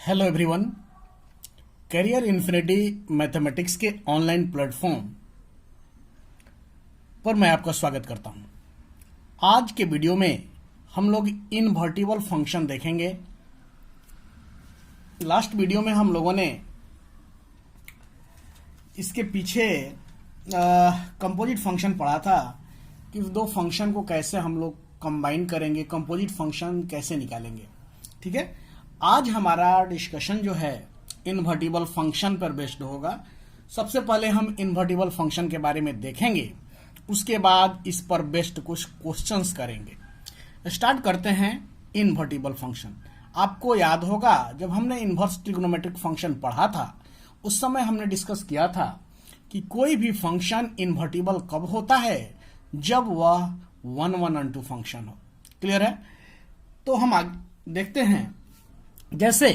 Hello everyone. Career infinity mathematics के online platform पर मैं आपका स्वागत करता हूं। आज के वीडियो में हम लोग इनवर्टिबल फंक्शन देखेंगे। लास्ट वीडियो में हम लोगों ने इसके पीछे कंपोजिट फंक्शन पढ़ा था कि दो फंक्शन को कैसे हम लोग कंबाइन करेंगे, कंपोजिट फंक्शन कैसे निकालेंगे। ठीक है, आज हमारा डिस्कशन जो है इनवर्टिबल फंक्शन पर बेस्ड होगा। सबसे पहले हम इनवर्टिबल फंक्शन के बारे में देखेंगे, उसके बाद इस पर बेस्ड कुछ क्वेश्चंस करेंगे। स्टार्ट करते हैं इनवर्टिबल फंक्शन। आपको याद होगा जब हमने इनवर्स ट्रिग्नोमेट्रिक फंक्शन पढ़ा था उस समय हमने डिस्कस किया था कि कोई भी फंक्शन इनवर्टिबल कब होता है, जब वह 1-1 फंक्शन हो। क्लियर है? तो हम आगे देखते हैं। जैसे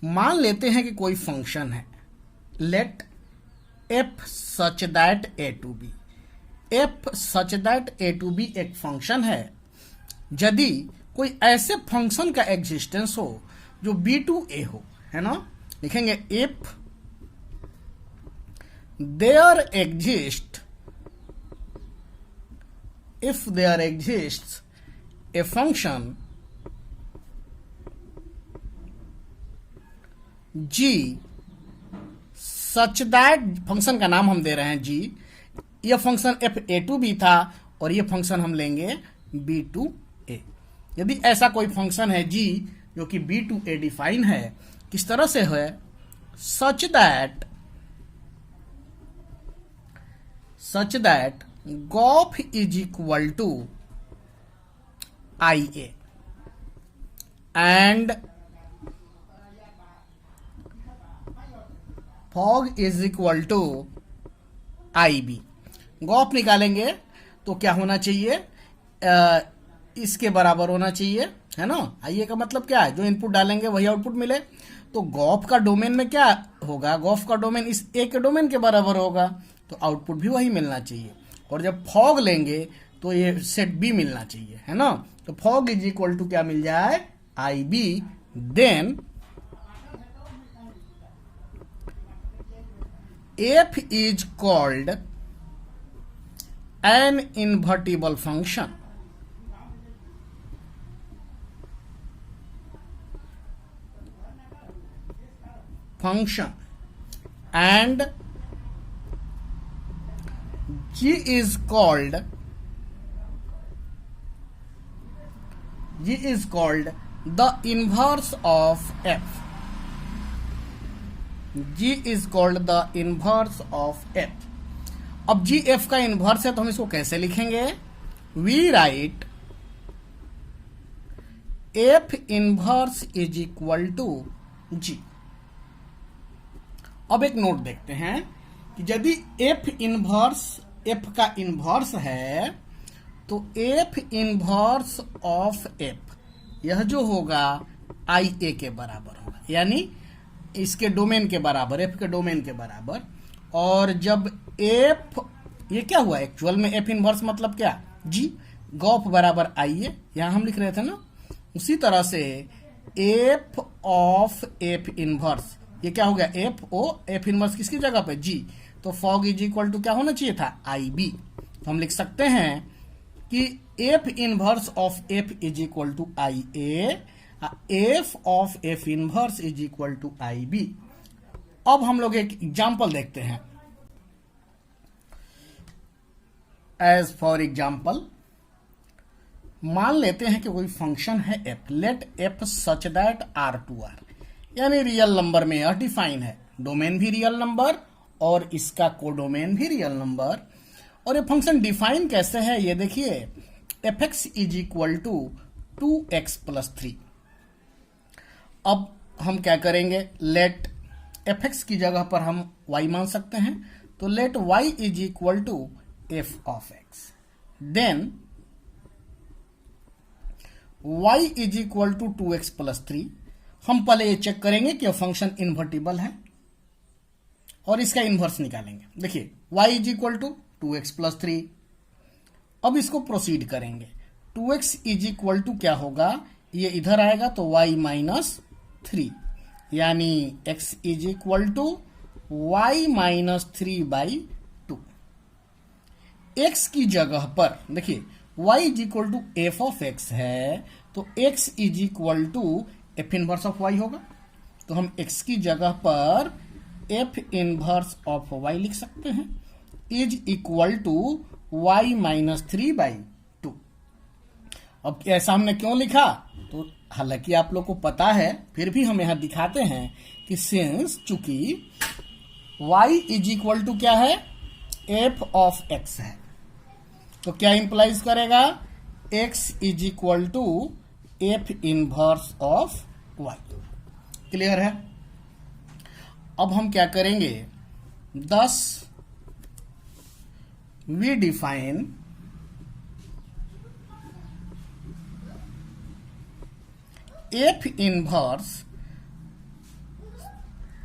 मान लेते हैं कि कोई फंक्शन है, let F such that A to B. F such that A to B एक फंक्शन है। यदि कोई ऐसे फंक्शन का एग्जिस्टेंस हो जो बी टू ए हो, है ना, लिखेंगे if there exist a function g such that, function का नाम हम दे रहे हैं जी। यह function f A to B था और यह फंक्शन हम लेंगे बी टू ए। यदि ऐसा कोई फंक्शन है जी जो कि बी टू ए डिफाइन है, किस तरह से है, such that gof is equal to I A and fog is equal to I B. Gof निकालेंगे तो क्या होना चाहिए, इसके बराबर होना चाहिए, है ना। आई ए का मतलब क्या है, जो इनपुट डालेंगे वही आउटपुट मिले। तो गॉफ का डोमेन में क्या होगा, गॉफ का डोमेन इस ए के डोमेन के बराबर होगा, तो आउटपुट भी वही मिलना चाहिए। और जब फॉग लेंगे तो ये सेट बी मिलना चाहिए, है ना। तो फॉग इज इक्वल टू क्या मिल जाए, I B. Then f is called an invertible function. And g is called the inverse of f. G is called the inverse of f. अब G f का इनवर्स है तो हम इसको कैसे लिखेंगे, we write f inverse is equal to G। अब एक नोट देखते हैं कि यदि f का इनवर्स है तो f इनवर्स ऑफ f यह जो होगा आई ए के बराबर होगा, यानी इसके डोमेन के बराबर, एफ के डोमेन के बराबर। और जब एफ, ये क्या हुआ एक्चुअल में, एफ इनवर्स मतलब क्या, जी, गॉफ बराबर आई ए, यहां हम लिख रहे थे ना। उसी तरह से एफ ऑफ एफ इनवर्स, ये क्या हो गया, एफ ओ, एफ इनवर्स किसकी जगह पे, जी। तो फॉग इज इक्वल टू क्या होना चाहिए था, आई बी। तो हम लिख सकते हैं कि f inverse of f is equal to I A, f of f inverse is equal to I B. अब हम लोग एक एग्जाम्पल देखते हैं। एज फॉर एग्जाम्पल, मान लेते हैं कि कोई फंक्शन है F, let F such that R to R, यानी रियल नंबर में यह डिफाइन है, डोमेन भी रियल नंबर और इसका कोडोमेन भी रियल नंबर। और ये फंक्शन डिफाइन कैसे है ये देखिए, f x is equal to 2x plus 3। अब हम क्या करेंगे, लेट एफ एक्स की जगह पर हम y मान सकते हैं, तो let y is equal to f of x. Then y is equal to 2x plus 3। हम पहले ये चेक करेंगे कि फंक्शन इन्वर्टिबल है और इसका इन्वर्स निकालेंगे। देखिए y is equal to 2x plus 3। अब इसको प्रोसीड करेंगे, 2x इज इक्वल टू क्या होगा, ये इधर आएगा तो y माइनस 3, यानी x is equal to y minus 3/2। x की जगह पर देखिए y is equal to f of x है, तो x is equal to f inverse of y होगा। तो हम x की जगह पर एफ इनवर्स ऑफ y लिख सकते हैं, is equal to y minus 3/2। अब ऐसा हमने क्यों लिखा, तो हालांकि आप लोग को पता है, फिर भी हम यहां दिखाते हैं कि सिंस चूंकि y इज इक्वल टू क्या है, एफ ऑफ x है, तो क्या इंप्लाइज करेगा, x is equal to f inverse of y। Clear है। अब हम क्या करेंगे, thus we define f inverse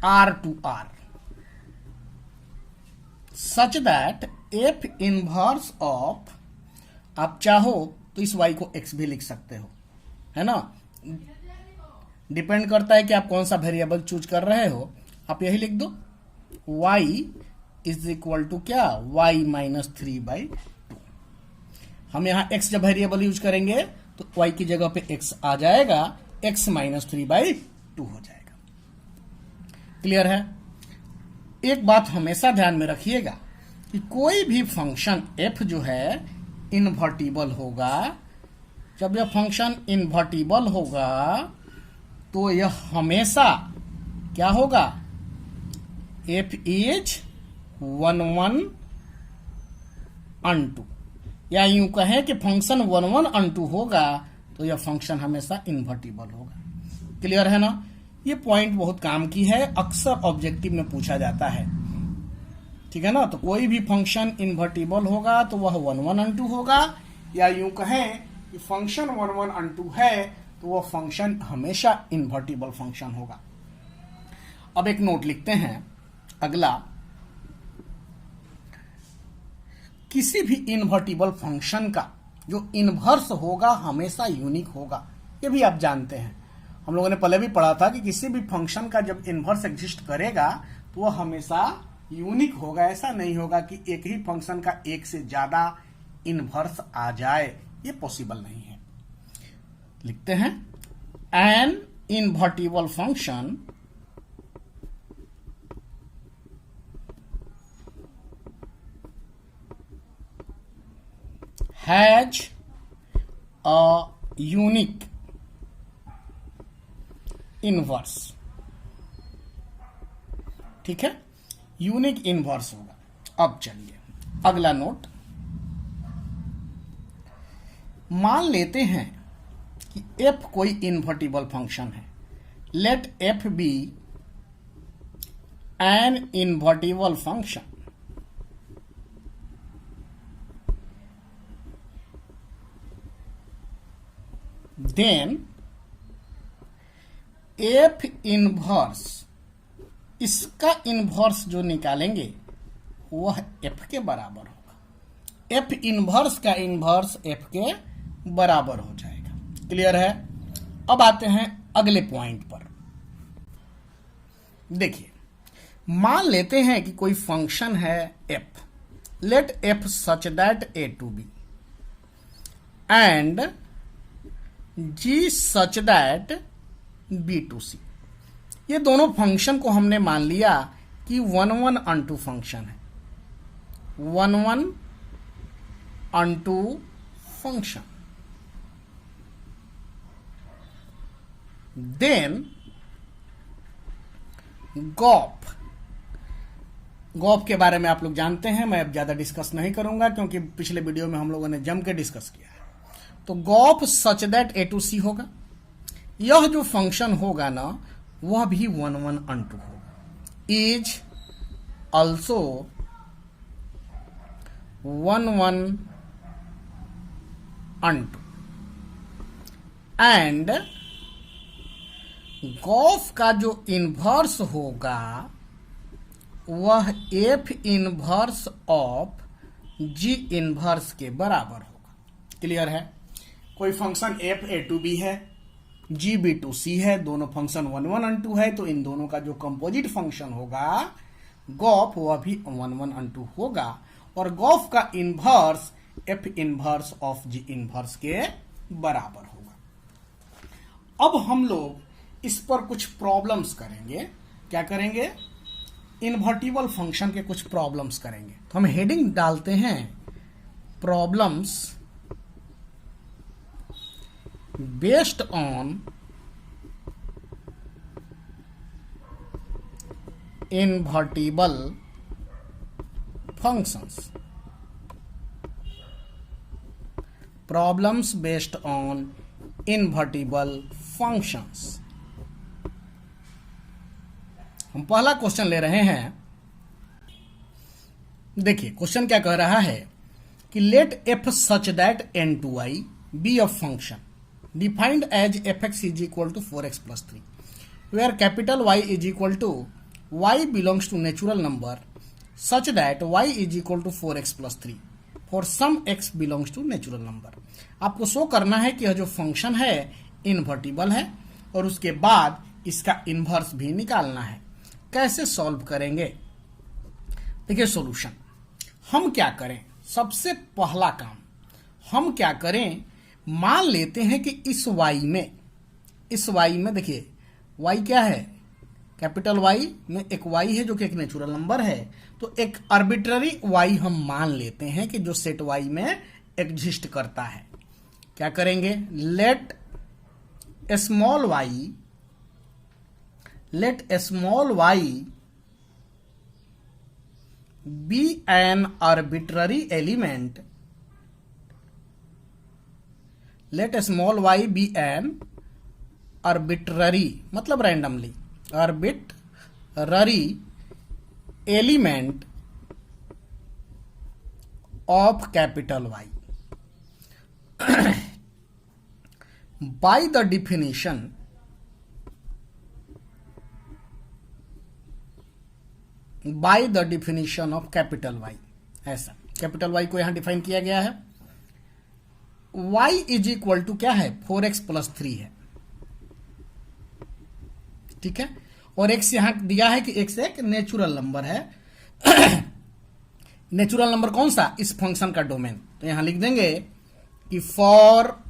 R to R such that f inverse of, आप चाहो तो इस y को x भी लिख सकते हो, है ना, डिपेंड करता है कि आप कौन सा वेरिएबल चूज कर रहे हो। आप यही लिख दो, y इज इक्वल टू क्या, y माइनस 3/2। हम यहां x जब वेरिएबल यूज करेंगे तो y की जगह पे x आ जाएगा, x माइनस 3/2 हो जाएगा। क्लियर है। एक बात हमेशा ध्यान में रखिएगा कि कोई भी फंक्शन f जो है इन्वर्टिबल होगा। जब यह फंक्शन इन्वर्टिबल होगा तो यह हमेशा क्या होगा, f इज 1 1 अनटू, या यूं कहें कि फंक्शन 1 1 अनटू होगा तो यह फंक्शन हमेशा इन्वर्टिबल होगा। क्लियर है ना। ये पॉइंट बहुत काम की है, अक्सर ऑब्जेक्टिव में पूछा जाता है, ठीक है ना। तो कोई भी फंक्शन इन्वर्टिबल होगा तो वह 1 1 अनटू होगा, या यूं कहें कि फंक्शन 1 1 अनटू है तो वह फंक्शन हमेशा इन्वर्टिबल फंक्शन होगा। अब एक नोट लिखते हैं, अगला, किसी भी इन्वर्टिबल फंक्शन का जो इन्वर्स होगा हमेशा यूनिक होगा। ये भी आप जानते हैं, हम लोगों ने पहले भी पढ़ा था कि किसी भी फंक्शन का जब इन्वर्स एग्जिस्ट करेगा तो वह हमेशा यूनिक होगा। ऐसा नहीं होगा कि एक ही फंक्शन का एक से ज्यादा इन्वर्स आ जाए, ये पॉसिबल नहीं है। लिखते हैं, an invertible function has a unique inverse। ठीक है, यूनिक इनवर्स होगा। अब चलिए अगला नोट, मान लेते हैं कि f कोई इन्वर्टिबल फंक्शन है। Let f be an invertible function, then f inverse, इसका इनवर्स जो निकालेंगे वह एफ के बराबर होगा। एफ इनवर्स का इनवर्स एफ के बराबर हो जाएगा। क्लियर है। अब आते हैं अगले पॉइंट पर। देखिए, मान लेते हैं कि कोई फंक्शन है F, let F such that A to B and G such that B to C. ये दोनों फंक्शन को हमने मान लिया कि 1 1 अनटू फंक्शन है, 1 1 अनटू फंक्शन। देन गॉप, गॉप के बारे में आप लोग जानते हैं, मैं अब ज्यादा डिस्कस नहीं करूंगा क्योंकि पिछले वीडियो में हम लोगों ने जम के डिस्कस किया है। तो गॉप सच दैट ए टू सी होगा। यह जो फंक्शन होगा ना वह भी 1 1 अनटू होगा, is also 1 1 onto, and gof का जो इनवर्स होगा वह f inverse of ji inverse के बराबर होगा। क्लियर है। कोई function f A to B है, GB2C है, दोनों फंक्शन 1 1 and 2 है, तो इन दोनों का जो कंपोजिट फंक्शन होगा गॉफ वह भी 1 1 and 2 होगा, और गॉफ का inverse F inverse of G inverse के बराबर होगा। अब हम लोग इस पर कुछ प्रॉब्लम्स करेंगे। क्या करेंगे? इन्वर्टिबल फंक्शन के कुछ प्रॉब्लम्स करेंगे। तो हम हेडिंग डालते हैं problems based on invertible functions. Problems based on invertible functions. हम पहला क्वेश्चन ले रहे हैं। देखिए क्वेश्चन क्या कह रहा है कि let f such that n2i be a function defined as fx is equal to 4x plus 3 where capital Y is equal to y belongs to natural number such that y is equal to 4x plus 3 for some x belongs to natural number. आपको show करना है कि यह जो function है invertible है और उसके बाद इसका इन्वर्स भी निकालना है। कैसे सॉल्व करेंगे? देखिए सॉल्यूशन हम क्या करें। सबसे पहला काम हम क्या करें, मान लेते हैं कि इस y में देखिए y क्या है, कैपिटल Y में एक y है जो कि एक नेचुरल नंबर है, तो एक आर्बिट्ररी y हम मान लेते हैं कि जो सेट y में एग्जिस्ट करता है। क्या करेंगे? Let small y be an arbitrary element. Let small y be an arbitrary मतलब randomly arbitrary element of capital Y by the definition of capital Y। ऐसा कैपिटल Y को यहां डिफाइन किया गया है। y इज इक्वल टू क्या है, 4x plus 3 है, ठीक है, और x यहां दिया है कि x एक नेचुरल नंबर है। नेचुरल नंबर कौन सा? इस फंक्शन का डोमेन। तो यहां लिख देंगे कि for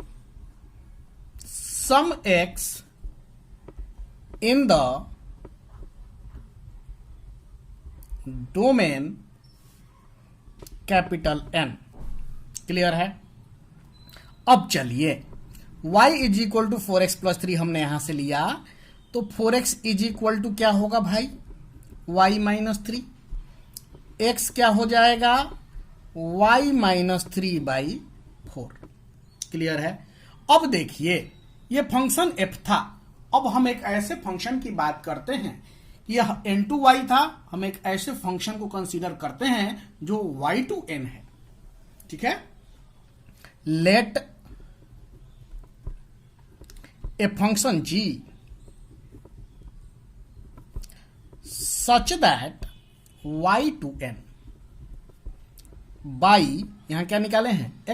some x in the domain capital N। Clear है? अब चलिए y is equal to 4x plus 3 हमने यहां से लिया, तो 4x इज इक्वल टू क्या होगा भाई, y माइनस 3। x क्या हो जाएगा, y माइनस 3 बाई 4। क्लियर है? अब देखिए ये फंक्शन f था। अब हम एक ऐसे फंक्शन की बात करते हैं, यह n2y था, हम एक ऐसे फंक्शन को कंसीडर करते हैं जो y टू n है। ठीक है? Let a function g such that y to n by, यहां क्या निकाले हैं,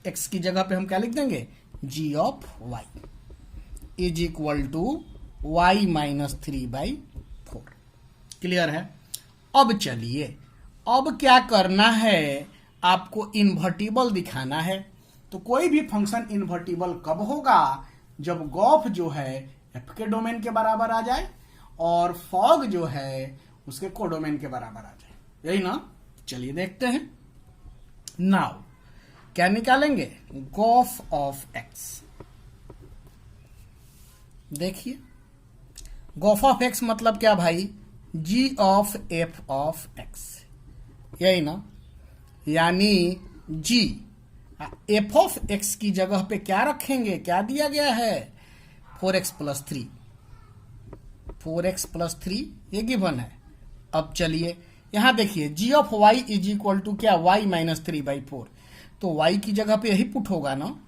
x की जगह पे हम क्या लिख देंगे, g of y is equal to y minus 3 by 4। Clear है? अब चलिए, अब क्या करना है, आपको इन्वर्टिबल दिखाना है। तो कोई भी फंक्शन इन्वर्टिबल कब होगा, जब गॉफ जो है f के डोमेन के बराबर आ जाए और फॉग जो है उसके कोडोमेन के बराबर आ जाए। यही ना? चलिए देखते हैं। नाउ क्या निकालेंगे, गॉफ ऑफ x। देखिए गॉफ ऑफ x मतलब क्या भाई, g of f of x, यही ना, यानी g f ऑफ x की जगह पे क्या रखेंगे, क्या दिया गया है, 4x प्लस 3, 4x प्लस 3 ये गिवन है। अब चलिए यहां देखिए g of y is equal to क्या, y माइनस 3 बाई 4, तो y की जगह पे यही पुट होगा ना,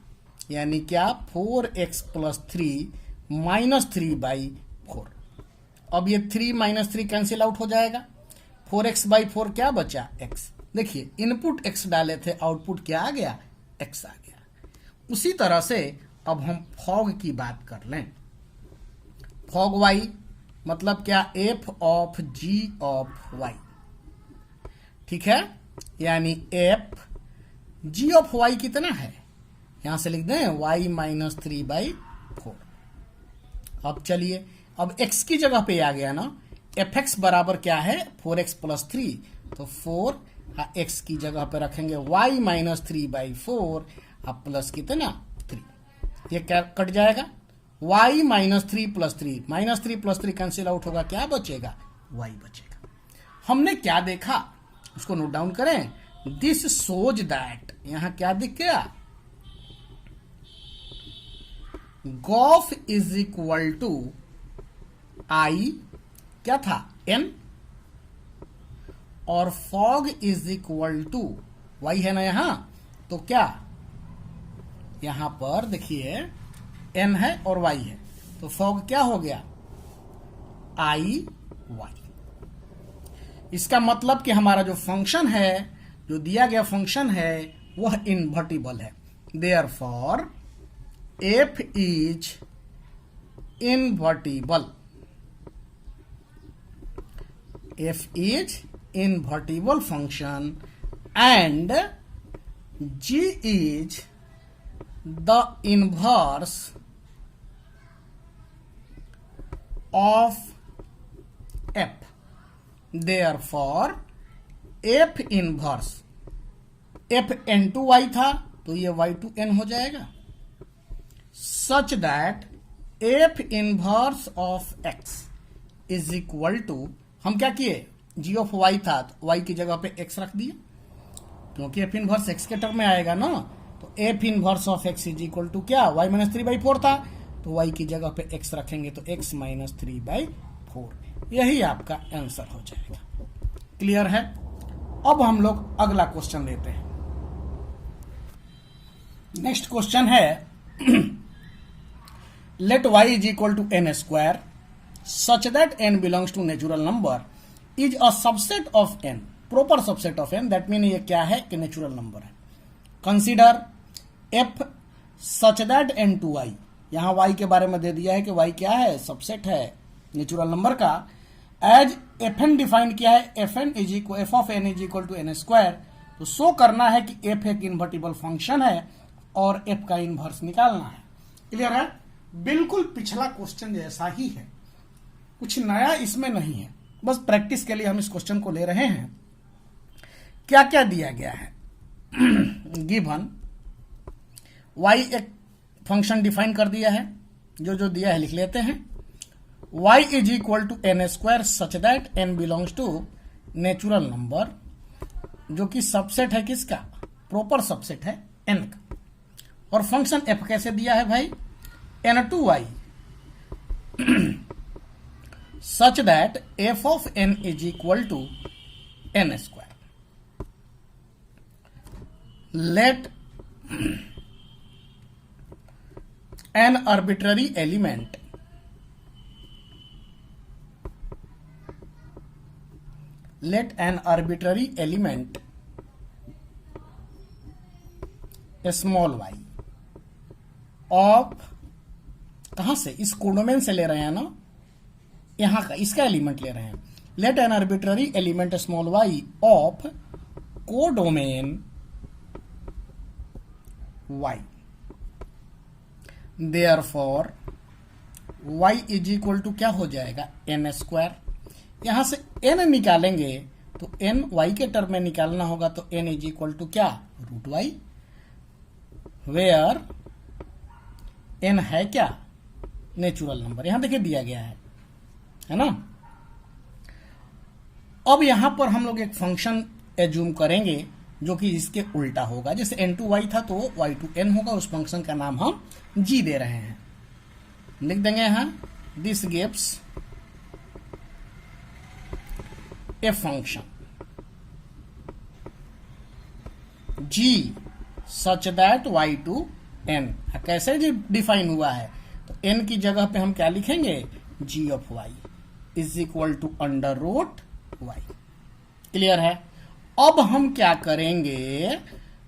यानी क्या 4x प्लस 3 माइनस 3 बाई 4। अब ये 3 माइनस 3 कैंसिल आउट हो जाएगा, 4x बाई 4 क्या बचा, x। देखिए इनपुट x डाले थे, आउटपुट क्या आ गया, x आ गया। उसी तरह से अब हम फॉग की बात कर लें। फॉग वाई मतलब क्या, f of g of y, ठीक है। यानी एफ जी ऑफ वाई कितना है, यहां से लिख दें वाई माइनस 3/4। अब चलिए, अब x की जगह पे आ गया ना, एफ एक्स बराबर क्या है 4x प्लस 3, तो 4 x की जगह पे रखेंगे y माइनस 3/4 अब प्लस कितना 3, ये क्या कट जाएगा, y minus 3 plus 3, minus 3 plus 3 cancel out होगा, क्या बचेगा y बचेगा। हमने क्या देखा उसको नोट डाउन करें। दिस सोज दैट, यहां क्या दिख गया, gof is equal to I क्या था n, और fog is equal to y है ना यहां, तो क्या यहां पर देखिए n है और y है, तो फॉग क्या हो गया आई वाई। इसका मतलब कि हमारा जो फंक्शन है, जो दिया गया फंक्शन है वह इन्वर्टिबल है। Therefore F is invertible, f is invertible function and g is the inverse of f, therefore f inverse f n/y था तो ये y/n हो जाएगा, such that f inverse of x is equal to, हम क्या किए, g of y था तो y की जगह पे x रख दिए, क्योंकि f इनवर्स x के टर्म में आएगा ना, तो f inverse of x is equal to क्या, y माइनस 3/4 था, तो y की जगह पे x रखेंगे तो x माइनस 3/4, यही आपका आंसर हो जाएगा। क्लियर है। अब हम लोग अगला क्वेश्चन लेते हैं। नेक्स्ट क्वेश्चन है let y is equal to n square such that n belongs to natural number is a subset of n, proper subset of n, that mean ये क्या है कि नेचुरल नंबर है। Consider f such that n to y, यहां y के बारे में दे दिया है कि y क्या है, सबसेट है नेचुरल नंबर का। एज fn डिफाइन किया है, fn is equal f of n is equal to n square, तो शो करना है कि f एक इन्वर्टिबल फंक्शन है और f का इन्वर्स निकालना है। क्लियर है, बिल्कुल पिछला क्वेश्चन जैसा ही है, कुछ नया इसमें नहीं है, बस प्रैक्टिस के लिए हम इस क्वेश्चन को ले रहे हैं। क्या क्या दिया गया है, गिवन y एक फंक्शन डिफाइन कर दिया है, जो जो दिया है लिख लेते हैं। y is equal to n square such that n belongs to natural number, जो कि सबसेट है किसका, प्रॉपर सबसेट है n का। और फंक्शन f कैसे दिया है भाई, n to y such that f of n is equal to n square. Let an arbitrary element small y of, कहां से, इस कोडोमेन से ले रहे हैं ना, यहां का इसका एलिमेंट ले रहे हैं। Let an arbitrary element small y of codomain y, therefore y is equal to क्या हो जाएगा n स्क्वायर, यहां से n निकालेंगे तो n y के टर्म में निकालना होगा, तो n इज इक्वल टू क्या रूट y, वेयर n है क्या नेचुरल नंबर, यहां देखिए दिया गया है ना। अब यहां पर हम लोग एक फंक्शन एज्यूम करेंगे जो कि इसके उल्टा होगा, जैसे n टू y था तो y टू n होगा, उस फंक्शन का नाम हम g दे रहे हैं, लिख देंगे यहां this gives a function g such that y to n, कैसे जी डिफाइन हुआ है, तो n की जगह पे हम क्या लिखेंगे, g of y is equal to under root y। Clear है। अब हम क्या करेंगे,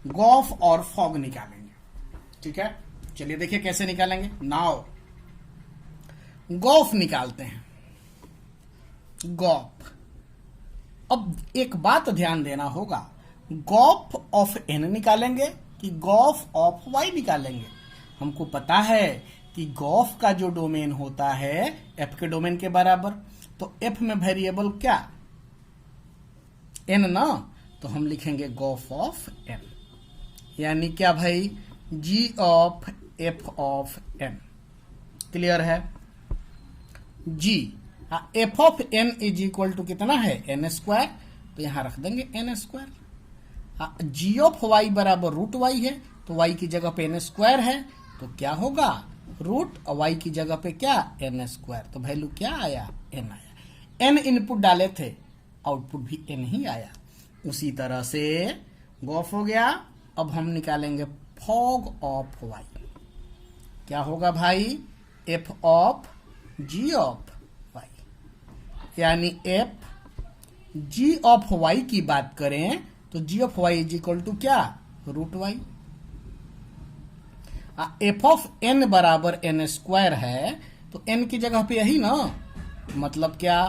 गॉफ और फॉग निकालेंगे, ठीक है। चलिए देखिए कैसे निकालेंगे। नाउ गॉफ निकालते हैं, गॉफ। अब एक बात ध्यान देना होगा, गॉफ ऑफ n निकालेंगे कि गॉफ ऑफ y निकालेंगे। हमको पता है कि गॉफ का जो डोमेन होता है f के डोमेन के बराबर, तो f में वेरिएबल क्या, n ना, तो हम लिखेंगे गॉफ ऑफ n, यानी क्या भाई, g of f of n। Clear है। g f of n is equal to कितना है, n स्क्वायर, तो यहां रख देंगे n square. g of y बराबर रूट y है, तो y की जगह पे n स्क्वायर है, तो क्या होगा, रूट y की जगह पे क्या, n स्क्वायर, तो वैल्यू क्या आया, n आया। n इनपुट डाले थे, आउटपुट भी n ही आया। उसी तरह से गॉफ हो गया। अब हम निकालेंगे फॉग ऑफ y। क्या होगा भाई, f of g of y, यानी f g ऑफ y की बात करें तो g of y is equal to क्या, root y। f of n बराबर n स्क्वायर है, तो n की जगह पे यही ना, मतलब क्या,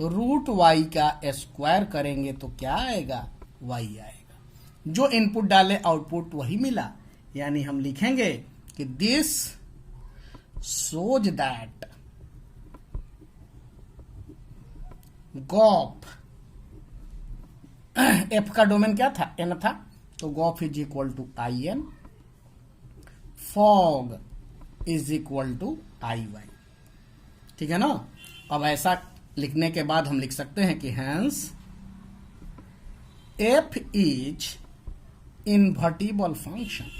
रूट y का स्क्वायर करेंगे तो क्या आएगा, y आएगा। जो इनपुट डाले आउटपुट वही मिला, यानी हम लिखेंगे कि this shows that gof, f का डोमेन क्या था, n था, तो gof is equal to I N, fog is equal to I Y. ठीक है ना। अब ऐसा लिखने के बाद हम लिख सकते हैं कि हैंस f इज invertible function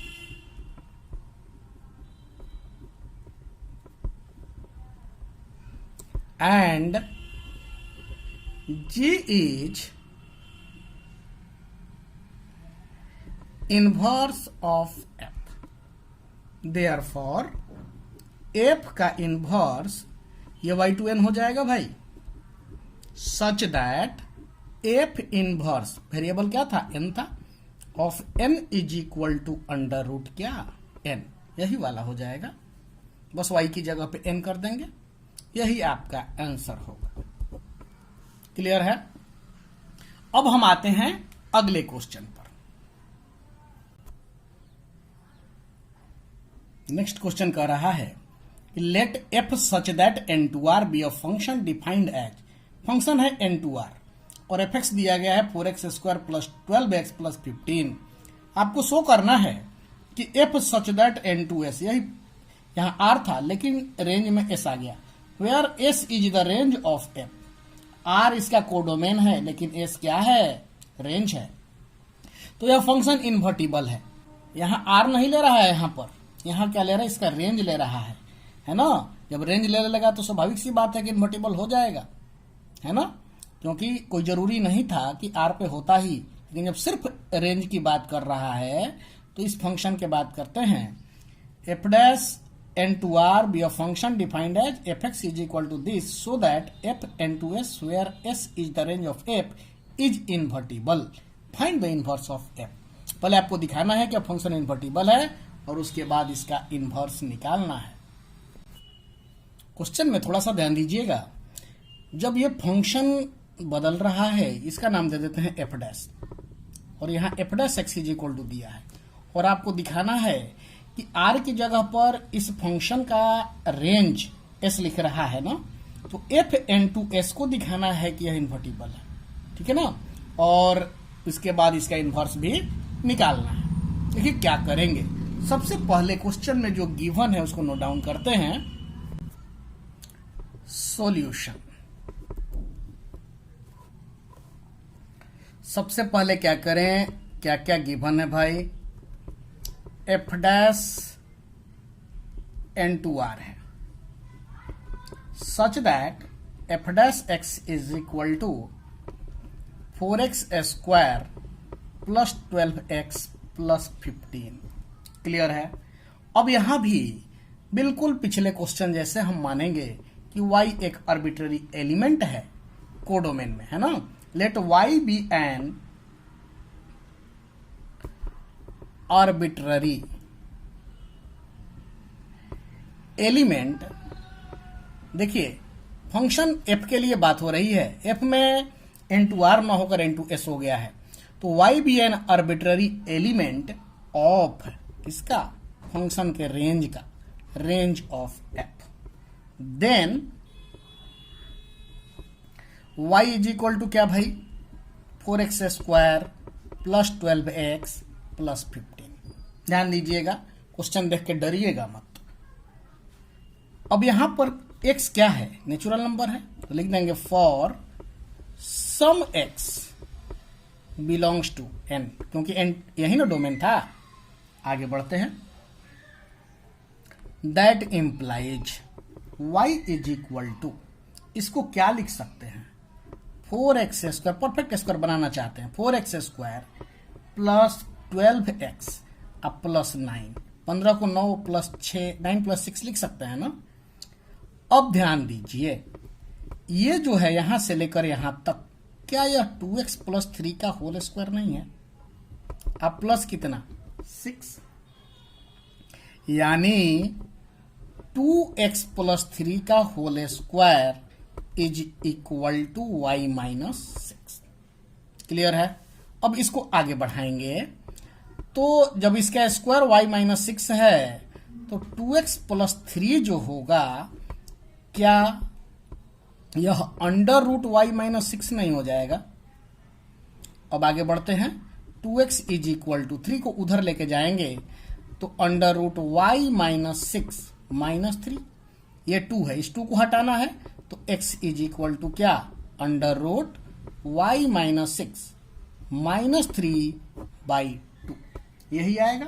and g is inverse of f। therefore f का इनवर्स ये y2n हो जाएगा भाई, such that f inverse variable क्या था, n था, of n is equal to under root क्या, n, यही वाला हो जाएगा। बस y की जगह पे n कर देंगे, यही आपका आंसर होगा। क्लियर है। अब हम आते हैं अगले क्वेश्चन पर। नेक्स्ट क्वेश्चन कह रहा है let f such that n2r be a function defined as, function है n2r और fx दिया गया है 4x square plus 12x plus 15। आपको शो करना है कि f सच दैट n2s, यही यहां r था लेकिन रेंज में s आ गया, where s is the range of f। r इसका कोडोमेन है लेकिन s क्या है, रेंज है। तो यह फंक्शन इन्वर्टिबल है। यहाँ r नहीं ले रहा है, यहाँ पर यहाँ क्या ले रहा है, इसका रेंज ले रहा है ना। जब रेंज ले लेगा तो स्वाभाविक सी बात है कि इन्वर्टिबल हो जाएगा, है ना, क्योंकि कोई जरूरी नहीं था कि r पे होता ही, लेकिन जब सिर्फ रेंज की बात कर रहा है तो इस फंक्शन के बात करते हैं f dash n2r be a function defined as fx is equal to this so that f n2s where s is the range of f is invertible, find the inverse of f। पहले आपको दिखाना है कि function invertible है और उसके बाद इसका इन्वर्स निकालना है। क्वेश्चन में थोड़ा सा ध्यान दीजिएगा, जब ये फंक्शन बदल रहा है इसका नाम दे देते हैं f डैश, और यहाँ f dash x is equal to दिया है, और आपको दिखाना है कि r की जगह पर इस फंक्शन का रेंज s लिख रहा है ना, तो f n2s को दिखाना है कि यह इन्वर्टिबल है। ठीक है ना, और इसके बाद इसका इन्वर्स भी निकालना है। देखिए क्या करेंगे, सबसे पहले क्वेश्चन में जो गिवन है उसको नोट डाउन करते हैं। सॉल्यूशन, सबसे पहले क्या करें, क्या क्या गिवन है भाई, f डैश n2r है, such that f dash x is equal to 4x square plus 12x plus 15। Clear है। अब यहां भी बिल्कुल पिछले क्वेश्चन जैसे हम मानेंगे कि y एक आर्बिट्ररी एलिमेंट है कोडोमेन में, है ना। Let y be an arbitrary element, देखिए फंक्शन एफ के लिए बात हो रही है, एफ में n2r ना होकर n2s हो गया है, तो y भी एन आर्बिट्ररी एलिमेंट ऑफ इसका फंक्शन के रेंज का, range of f, then y is equal to क्या भाई, 4x square plus 12x plus 15। ध्यान दीजिएगा, क्वेश्चन देख के डरिएगा मत। अब यहां पर x क्या है, नेचुरल नंबर है, तो लिख देंगे for some x belongs to n, क्योंकि n यही ना डोमेन था। आगे बढ़ते हैं, that implies y is equal to, इसको क्या लिख सकते हैं, 4x स्क्वायर, परफेक्ट स्क्वायर बनाना चाहते हैं, 4x स्क्वायर प्लस 12x अब प्लस 9, 15 को 9 प्लस 6, 9 प्लस 6 लिख सकते हैं ना। अब ध्यान दीजिए, ये जो है यहां से लेकर यहां तक, क्या यह 2x प्लस 3 का होल स्क्वायर नहीं है, अब प्लस कितना 6, यानी 2x प्लस 3 का whole square is equal to y minus 6। Clear है। अब इसको आगे बढ़ाएंगे, तो जब इसका स्क्वायर y माइनस 6 है, तो 2x प्लस 3 जो होगा, क्या यह अंडर रूट y माइनस 6 नहीं हो जाएगा। अब आगे बढ़ते हैं, 2x इज इक्वल टू 3 को उधर लेके जाएंगे, तो under root y minus 6 minus 3, ये 2 है, इस 2 को हटाना है, तो x इज इक्वल टू क्या, under root y minus 6 minus 3 by 2, यही आएगा।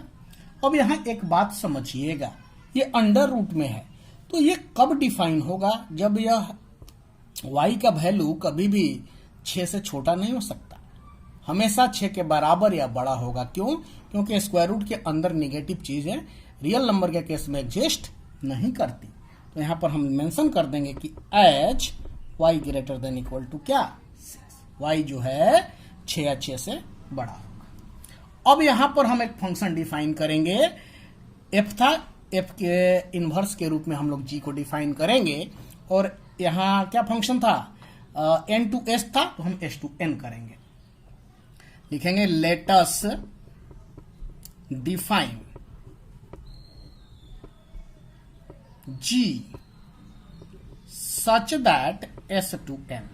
अब यहां एक बात समझिएगा, ये अंडर रूट में है, तो ये कब डिफाइन होगा, जब यह y का वैल्यू कभी भी 6 से छोटा नहीं हो सकता, हमेशा 6 के बराबर या बड़ा होगा। क्यों? क्योंकि स्क्वायर रूट के अंदर निगेटिव चीजें रियल नंबर के केस में एग्जिस्ट नहीं करती। तो यहां पर हम मेंशन कर देंगे कि as y greater than equal to क्या 6, y जो है 6 या 6 से बड़ा होगा। अब यहां पर हम एक फंक्शन डिफाइन करेंगे, f था, f के इनवर्स के रूप में हम लोग g को डिफाइन करेंगे, और यहां क्या फंक्शन था, n टू s था, तो हम s टू n करेंगे। लिखेंगे let us define g such that s to n,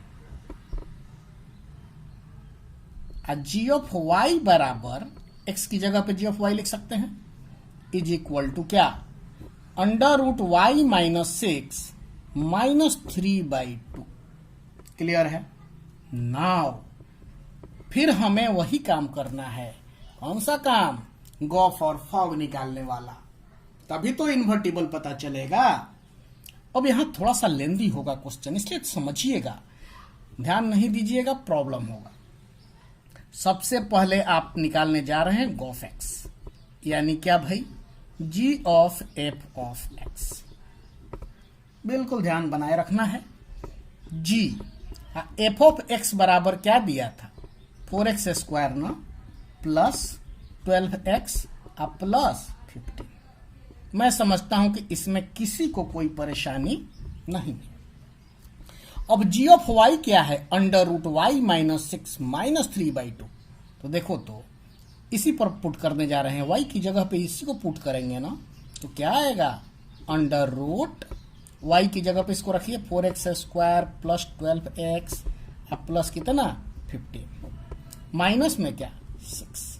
g of y बराबर x की जगह पे g ऑफ y लिख सकते हैं, इज इक्वल टू क्या, under root y minus 6 minus 3 by 2। Clear है। नाउ फिर हमें वही काम करना है, कौन सा काम, गो फॉर फॉग निकालने वाला, तभी तो इन्वर्टिबल पता चलेगा। अब यहां थोड़ा सा लेंदी होगा क्वेश्चन, इसलिए समझिएगा, ध्यान नहीं दीजिएगा, प्रॉब्लम होगा। सबसे पहले आप निकालने जा रहे हैं गॉफ एक्स, यानी क्या भाई, g of f of x। बिल्कुल ध्यान बनाए रखना है। g f ऑफ x बराबर क्या दिया था, 4x स्क्वायर ना, प्लस 12x प्लस 15। मैं समझता हूं कि इसमें किसी को कोई परेशानी नहीं है। अब g ऑफ y क्या है, under root y minus 6 minus 3 by 2। तो देखो, तो इसी पर पुट करने जा रहे हैं, y की जगह पे इसी को पुट करेंगे ना, तो क्या आएगा, अंडर रूट y की जगह पे इसको रखिए, 4x square plus 12x plus कितना 15, माइनस में क्या 6,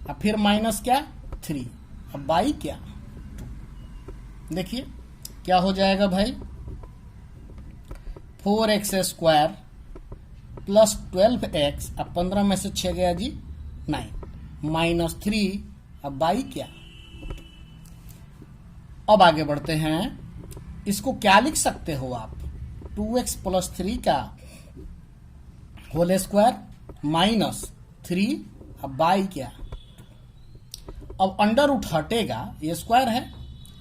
अब फिर माइनस क्या 3, अब बाई क्या 2। देखिए क्या हो जाएगा भाई, 4x स्क्वायर प्लस 12x, अब 15 में से 6 गया जी 9, माइनस 3, अब बाई क्या। अब आगे बढ़ते हैं, इसको क्या लिख सकते हो आप, 2x प्लस 3 का होल स्क्वायर माइनस 3, अब बाई क्या। अब अंडर रूट हटेगा, ये स्क्वायर है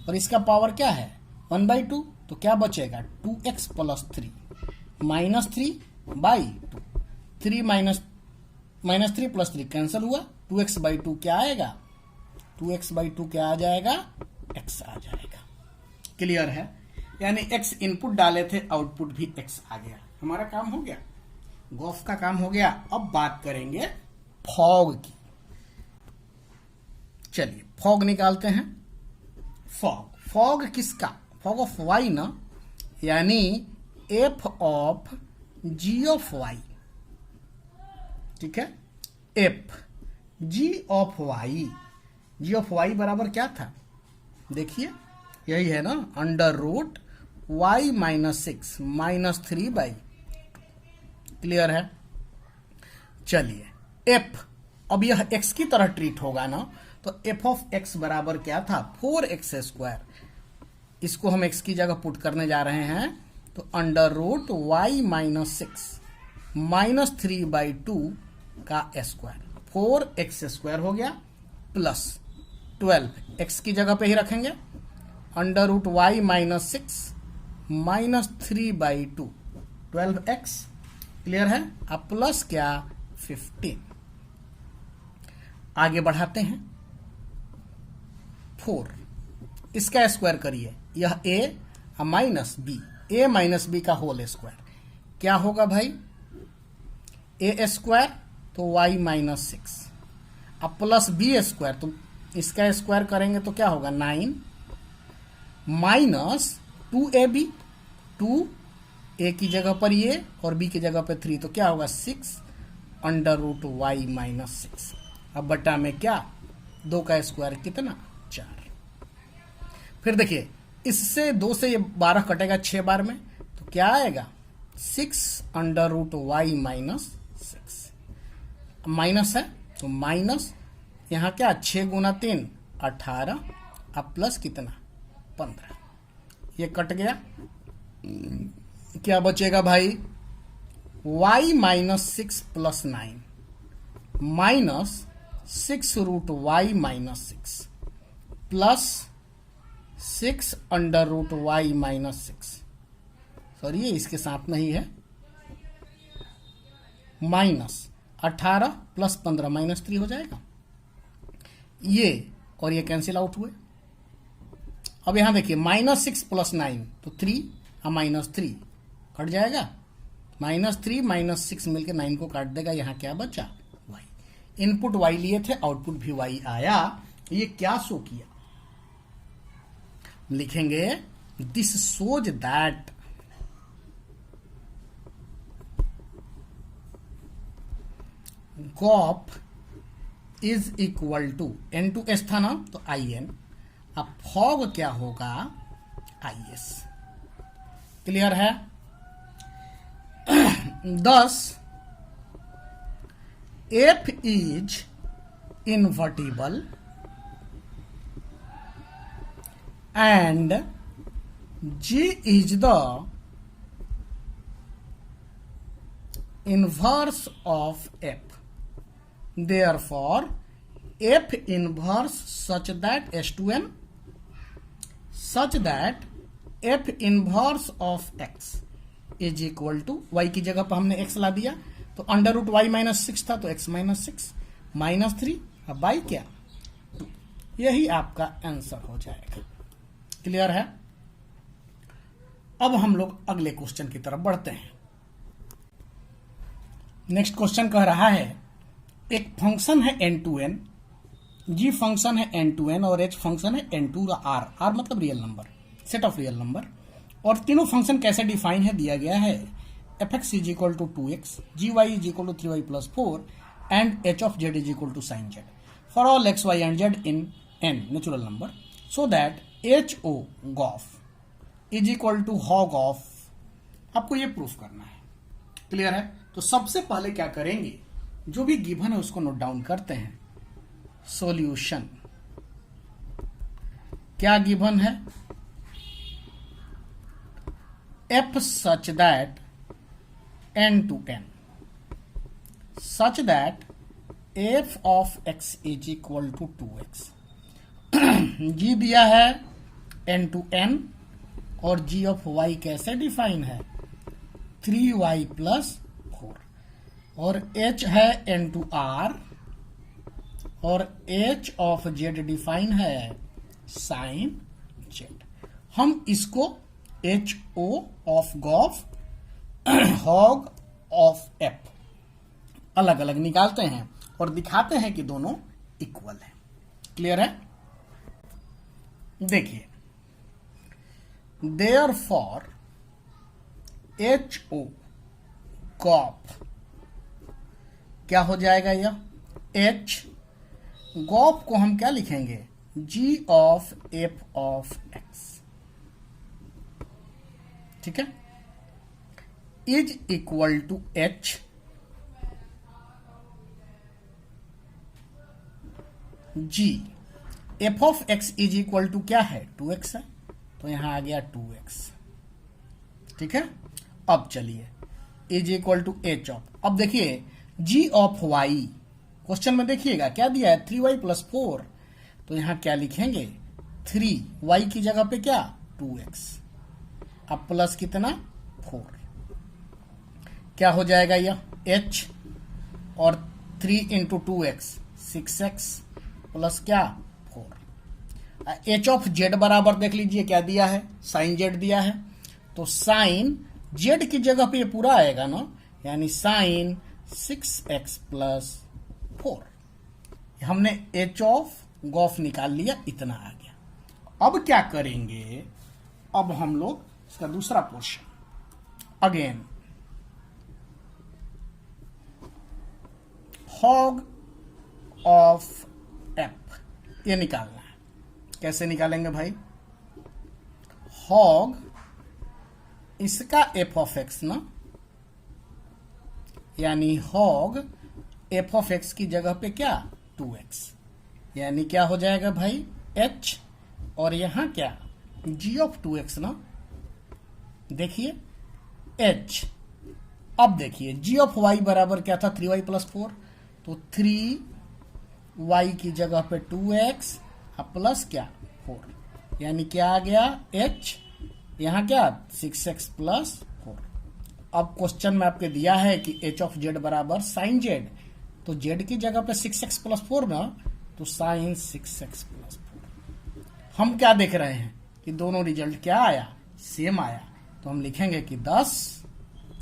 और इसका पावर क्या है 1/2, तो क्या बचेगा 2x plus 3 minus 3 by 2, 3 minus 3 plus 3 cancel हुआ, 2x/2 क्या आएगा, 2x/2 क्या आ जाएगा, x आ जाएगा। क्लियर है? यानी x इनपुट डाले थे, आउटपुट भी x आ गया। हमारा काम हो गया, गॉफ का काम हो गया। अब बात करेंगे फॉग की। चलिए फॉग निकालते हैं। फॉग किसका? फॉग ऑफ y ना, यानी f of g of y। ठीक है, f g of y। g of y बराबर क्या था? देखिए यही है ना, under root y minus 6 minus 3/। Clear है? चलिए f, अब यह x की तरह ट्रीट होगा ना, तो f ऑफ x बराबर क्या था? 4x²। इसको हम x की जगह पुट करने जा रहे हैं, तो under root y minus 6 minus 3/2 का स्क्वायर, 4x² हो गया, प्लस 12 x की जगह पे ही रखेंगे, under root y minus 6 minus 3/2 12x। Clear है? अब प्लस क्या? 15। आगे बढ़ाते हैं, 4 इसका स्क्वायर करिए, यह a minus b, a minus b का होल स्क्वायर क्या होगा भाई? a² तो y माइनस 6, अब प्लस b², तो इसका स्क्वायर करेंगे तो क्या होगा? 9 माइनस 2ab, 2a की जगह पर ये और b की जगह पर 3, तो क्या होगा? 6 अंडर रूट y माइनस 6। अब बटा में क्या? 2 का स्क्वायर कितना? 4। फिर देखिए, इससे 2 से ये 12 कटेगा 6 बार में, तो क्या आएगा? 6 under root y minus 6। Minus है तो माइनस, यहाँ क्या? 6 गुना 3 18, अब प्लस कितना? 15। ये कट गया, क्या बचेगा भाई? y minus 6 plus 9 minus 6 root y minus 6 plus 6 under root y minus 6। Sorry, ये इसके साथ नहीं है, माइनस 18 प्लस 15 माइनस 3 हो जाएगा। ये और ये कैंसिल आउट हुए। अब यहां देखिए, माइनस 6 प्लस 9 तो 3 और माइनस 3 कट जाएगा, माइनस 3 माइनस 6 मिलकर 9 को काट देगा। यहां क्या बचा? y। इनपुट y लिए थे, आउटपुट भी y आया। ये क्या शो किया? लिखेंगे, this shows that gof is equal to n2s था ना, तो in। अब फॉग क्या होगा? is। क्लियर है? thus f is invertible and g is the inverse of f. Therefore, f inverse such that S2n, such that f inverse of x is equal to, y की जगह पर हमने x ला दिया, तो under root y minus 6 था, तो x minus 6 minus 3, अब by क्या? 2। यही आपका आंसर हो जाएगा। क्लियर है? अब हम लोग अगले क्वेश्चन की तरफ बढ़ते हैं। नेक्स्ट क्वेश्चन कह रहा है, एक फंक्शन है n2n, g फंक्शन है n2n और h फंक्शन है n2 r। r मतलब real number, set of real number. और तीनों फंक्शन कैसे डिफाइन है? दिया गया है fx is equal to 2x, gy is equal to 3y plus 4 and h of z is equal to sine z for all x, y and z in n natural number, so that ho gof is equal to hog of. आपको ये proof करना है। Clear है? तो सबसे पहले क्या करेंगे, जो भी गिवन है उसको नोट डाउन करते हैं। सॉल्यूशन क्या गिवन है? f such that n to n, such that f of x is equal to 2x। g दिया है n to n और g of y कैसे डिफाइन है? 3y प्लस 4, और h है n to r और h of z डिफाइन है sine z। हम इसको h o of gof hog of f अलग अलग निकालते हैं और दिखाते हैं कि दोनों इक्वल है। क्लियर है? देखिए, therefore h o gof क्या हो जाएगा? यह एच गॉफ को हम क्या लिखेंगे? G of f of x. ठीक है, is equal to h g f of x is equal to क्या है? 2x है, तो यहां आ गया 2x। ठीक है, अब चलिए is equal to h of, अब देखिए जी ऑफ वाई, क्वेश्चन में देखिएगा क्या दिया है? 3y प्लस 4, तो यहां क्या लिखेंगे? 3y की जगह पे क्या? 2x, अब प्लस कितना? 4। क्या हो जाएगा यह? h और 3 इंटू 2x 6x प्लस क्या? 4। एच ऑफ जेड बराबर देख लीजिए क्या दिया है? साइन जेड दिया है, तो साइन जेड की जगह पे ये पूरा आएगा ना, यानी साइन 6x प्लस 4। हमने एच ऑफ गॉफ निकाल लिया, इतना आ गया। अब क्या करेंगे? अब हम लोग इसका दूसरा portion again hog of f ये निकालना है। कैसे निकालेंगे भाई? हॉग इसका एफ ऑफ एक्स ना, यानी हॉग एफ ऑफ एक्स की जगह पे क्या? 2x, यानी क्या हो जाएगा भाई? h और यहां क्या? g ऑफ 2x ना। देखिए h, अब देखिए g ऑफ y बराबर क्या था? 3y प्लस 4, तो 3y की जगह पे 2x अब प्लस क्या? 4, यानी क्या आ गया? h, यहां क्या? 6x plus 4। अब क्वेश्चन में आपके दिया है कि h ऑफ z बराबर साइन जेड, तो z की जगह पे 6x प्लस 4 ना, तो साइन 6x प्लस 4। हम क्या देख रहे हैं कि दोनों रिजल्ट क्या आया? सेम आया, तो हम लिखेंगे कि 10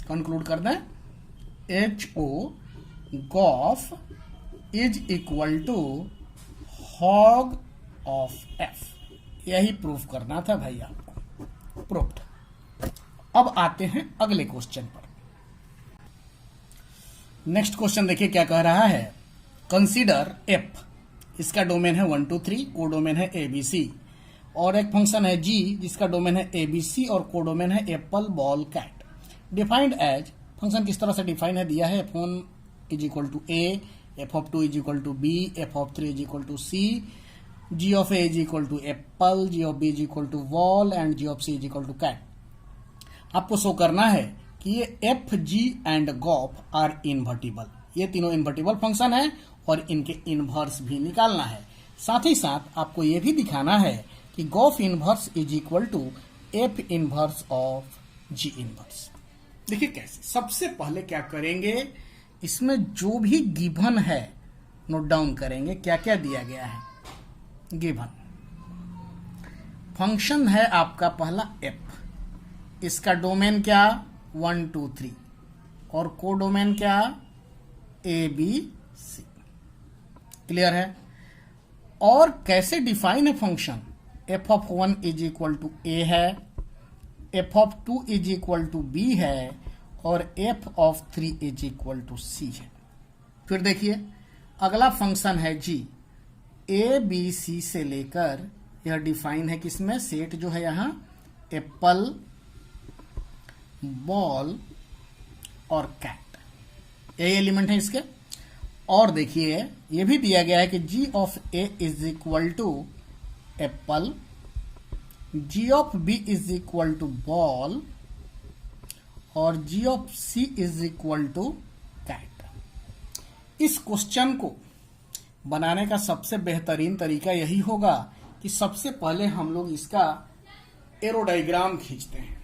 कंक्लूड कर दें, h o gof is equal to hog of f. यही प्रूफ करना था भाई आपको, प्रूफ्ड। अब आते हैं अगले क्वेश्चन पर। नेक्स्ट क्वेश्चन देखिए क्या कह रहा है? कंसीडर एफ, इसका डोमेन है 1 2 3, कोडोमेन है एबीसी, और एक फंक्शन है जी जिसका डोमेन है एबीसी और कोडोमेन है apple ball cat. Defined as, function किस तरह से डिफाइन है? दिया है f1 is equal to a, f of 2 is equal to B, F of 3 is equal to c, g of A is equal to apple, ji of B is equal to ball and g of C is equal to cat. आपको show करना है कि ये f g and gof are invertible, ये तीनों invertible function है और इनके इनवर्स भी निकालना है। साथ ही साथ आपको ये भी दिखाना है कि gof inverse is equal to f inverse of ji inverse. देखिए कैसे, सबसे पहले क्या करेंगे, इसमें जो भी गिवन है नोट डाउन करेंगे क्या क्या दिया गया है। गिवन फंक्शन है आपका पहला एफ, इसका डोमेन क्या? 1 2 3, और कोडोमेन क्या? A B C. क्लियर है? और कैसे डिफाइन है function? F of 1 is equal to A है, F of 2 is equal to B है, और F of 3 is equal to C है। फिर देखिए अगला फंक्शन है जी, ए बी सी से लेकर यह डिफाइन है किसमें? सेट जो है यहां एप्पल, बॉल और कैट, यही एलिमेंट है इसके। और देखिए ये भी दिया गया है कि G of A is equal to apple, ji of B is equal to ball और G of C is equal to cat. इस क्वेश्चन को बनाने का सबसे बेहतरीन तरीका यही होगा कि सबसे पहले हम लोग इसका एरो डायग्राम खींचते हैं।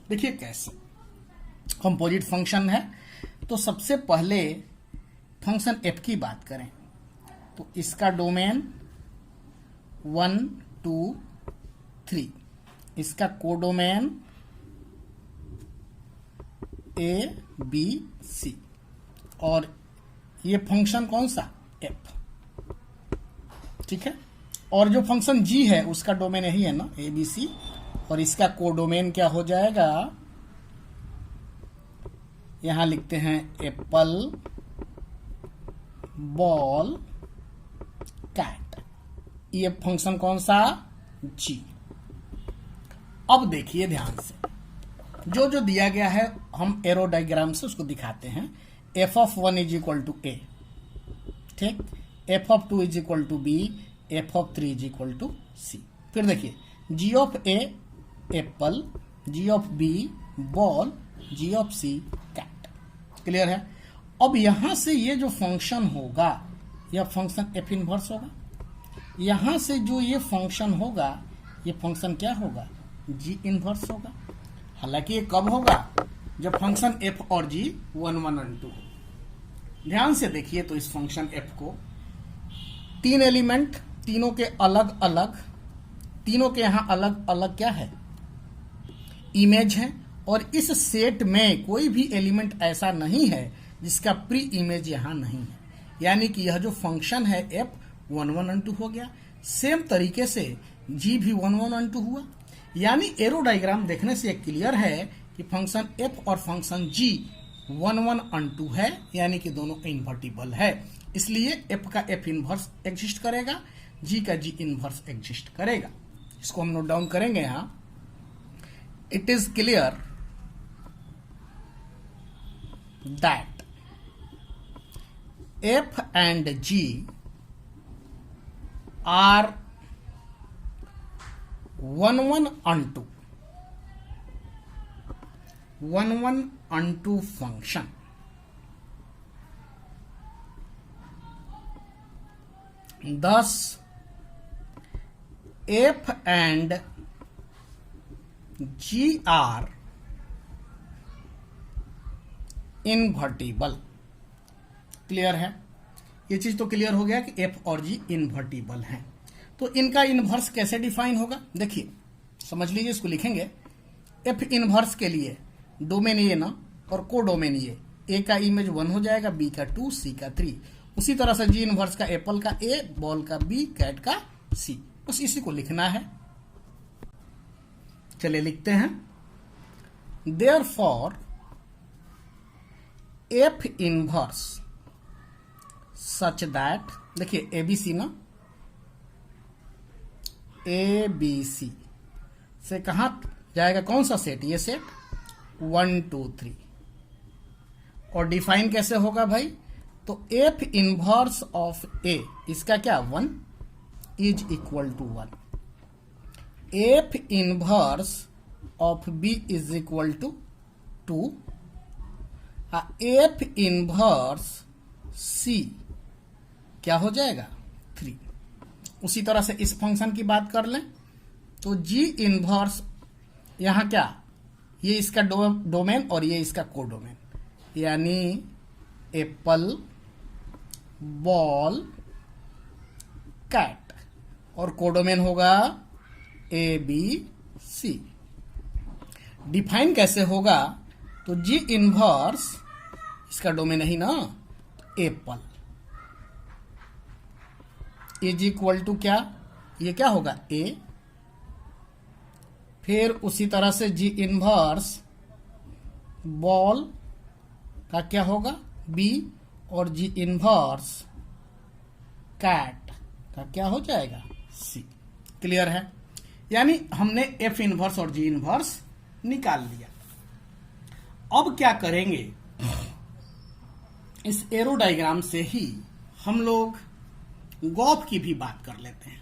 देखिए कैसे, कंपोजिट फंक्शन है, तो सबसे पहले फंक्शन एफ की बात करें तो इसका डोमेन 1 2 3, इसका कोडोमेन ए बी सी, और ये फंक्शन कौन सा, एफ, ठीक है। और जो फंक्शन जी है उसका डोमेन यही है ना, ए बी सी, और इसका कोडोमेन क्या हो जाएगा, यहां लिखते हैं एप्पल, बॉल, कैट, ये फंक्शन कौन सा, जी। अब देखिए ध्यान से, जो जो दिया गया है हम एरो डायग्राम से उसको दिखाते हैं। F of 1 is equal to A, ठीक, F of 2 is equal to B, F of 3 is equal to C. फिर देखिए G of A apple, ji of B ball, G of C cat. Clear है। अब यहां से ये जो function होगा, यह फंक्शन एफ इनवर्स होगा। यहां से जो ये फंक्शन होगा, ये फंक्शन क्या होगा, जी इनवर्स होगा। हालांकि ये कब होगा, जब फंक्शन एफ और जी 1 1 और 2 हो। ध्यान से देखिए तो इस फंक्शन एफ को, 3 एलिमेंट, तीनों के अलग अलग, तीनों के यहां अलग अलग क्या है, इमेज है, और इस सेट में कोई भी एलिमेंट ऐसा नहीं है जिसका प्री इमेज यहां नहीं है। यानी कि यह जो फंक्शन है एफ 1 1 और 2 हो गया। सेम तरीके से जी भी 1 1 और 2 हुआ। यानी एरो डायग्राम देखने से क्लियर है कि फंक्शन एफ और फंक्शन जी 1 1 और 2 है, यानी कि दोनों इन्वर्टिबल है। इसलिए एफ का एफ इनवर्स एग्जिस्ट करेगा, जी का जी इनवर्स एग्जिस्ट करेगा। इसको हम नोट डाउन करेंगे यहां। It is clear that f and g are 1 1 and 2, 1 1 and 2 function. Thus, f and g are invertible. Clear है। ये चीज तो क्लियर हो गया कि f और g इन्वर्टिबल हैं। तो इनका इनवर्स कैसे डिफाइन होगा, देखिए समझ लीजिए, इसको लिखेंगे। एफ इनवर्स के लिए डोमेन ये ना, और को डोमेन ये, ए का इमेज 1 हो जाएगा, बी का 2, सी का 3। उसी तरह से जी इनवर्स का एप्पल का ए, बॉल का बी, कैट का सी, बस इसी को लिखना है। चलिए लिखते हैं। Therefore f inverse such that, देखिए एबीसी ना, ए बी सी से कहां जाएगा, कौन सा सेट, ये सेट 1 2 3। और डिफाइन कैसे होगा भाई, तो एफ इनवर्स ऑफ ए, इसका क्या 1 is equal to 1, F inverse of B is equal to 2, F inverse C क्या हो जाएगा 3। उसी तरह से इस फंक्शन की बात कर लें तो जी इनवर्स, यहां क्या, ये इसका डोमेन और ये इसका कोडोमेन, यानी एप्पल, बॉल, कैट, और कोडोमेन होगा ए बी सी। डिफाइन कैसे होगा, तो जी इनवर्स, इसका डोमेन ही ना, एप्पल इज इक्वल टू क्या, ये क्या होगा ए, फिर उसी तरह से जी इनवर्स बॉल का क्या होगा बी, और जी इनवर्स कैट का क्या हो जाएगा सी। क्लियर है। यानी हमने एफ इनवर्स और जी इनवर्स निकाल लिया। अब क्या करेंगे, इस एरो डायग्राम से ही हम लोग गॉफ की भी बात कर लेते हैं।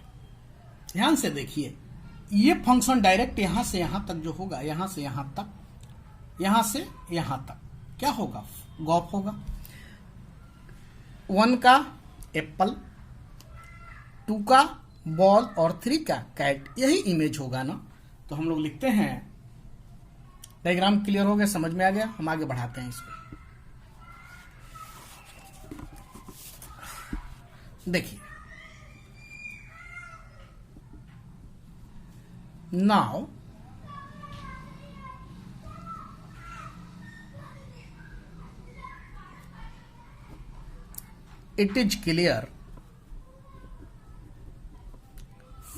ध्यान से देखिए, ये फंक्शन डायरेक्ट यहां से यहां तक जो होगा, यहां से यहां तक, यहां से यहां तक क्या होगा, गॉफ होगा। 1 का एप्पल, 2 का बॉल और 3 का कैट, यही इमेज होगा ना। तो हम लोग लिखते हैं, डायग्राम क्लियर हो गया, समझ में आ गया, हम आगे बढ़ाते हैं इसको। देखिए, now it is clear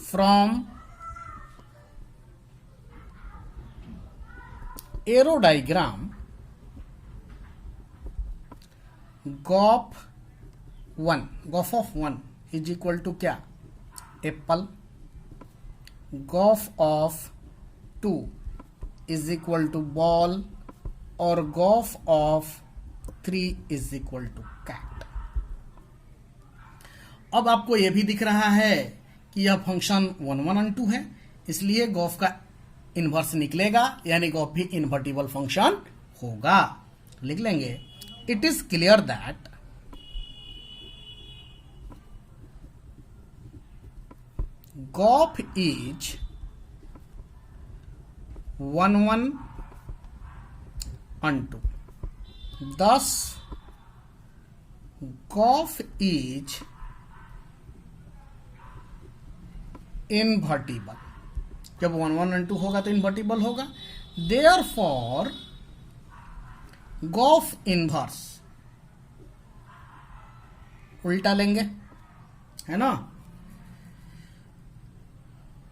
from arrow diagram gof of 1 is equal to क्या, apple, gof of 2 is equal to ball और gof of 3 is equal to cat. अब आपको यह भी दिख रहा है कि यह फंक्शन 1 1 और 2 है, इसलिए गोफ का इनवर्स निकलेगा, यानी गोफ भी इन्वर्टिबल फंक्शन होगा। लिख लेंगे, इट इज क्लियर दैट गोफ इज 1 1 and 2, thus गोफ इज इन्वर्टिबल। जब 1 1 and 2 होगा तो इन्वर्टिबल होगा। देयरफॉर गोफ इनवर्स, उल्टा लेंगे, है ना।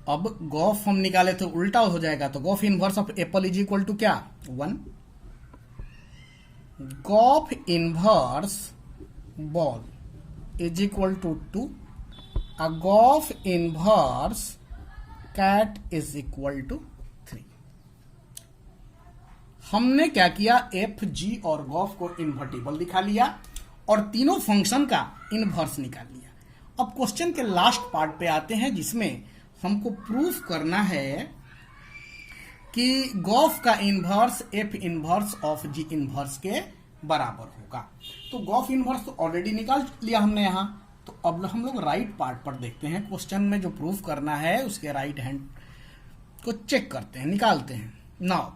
अब गोफ हम निकाले तो उल्टा हो जाएगा, तो gof inverse of apple is equal to क्या, 1। Gof inverse ball is equal to 2। Gof inverse cat is equal to 3। हमने क्या किया, एफ, जी और गोफ को इन्वर्टिबल दिखा लिया और तीनों फंक्शन का इनवर्स निकाल लिया। अब क्वेश्चन के लास्ट पार्ट पे आते हैं, जिसमें हमको प्रूफ करना है कि गोफ का inverse F inverse of ji inverse के बराबर होगा। तो गोफ इनवर्स तो ऑलरेडी निकाल लिया हमने यहां, तो अब हम लोग राइट पार्ट पर देखते हैं। क्वेश्चन में जो प्रूफ करना है उसके राइट हैंड को चेक करते हैं, निकालते हैं। Now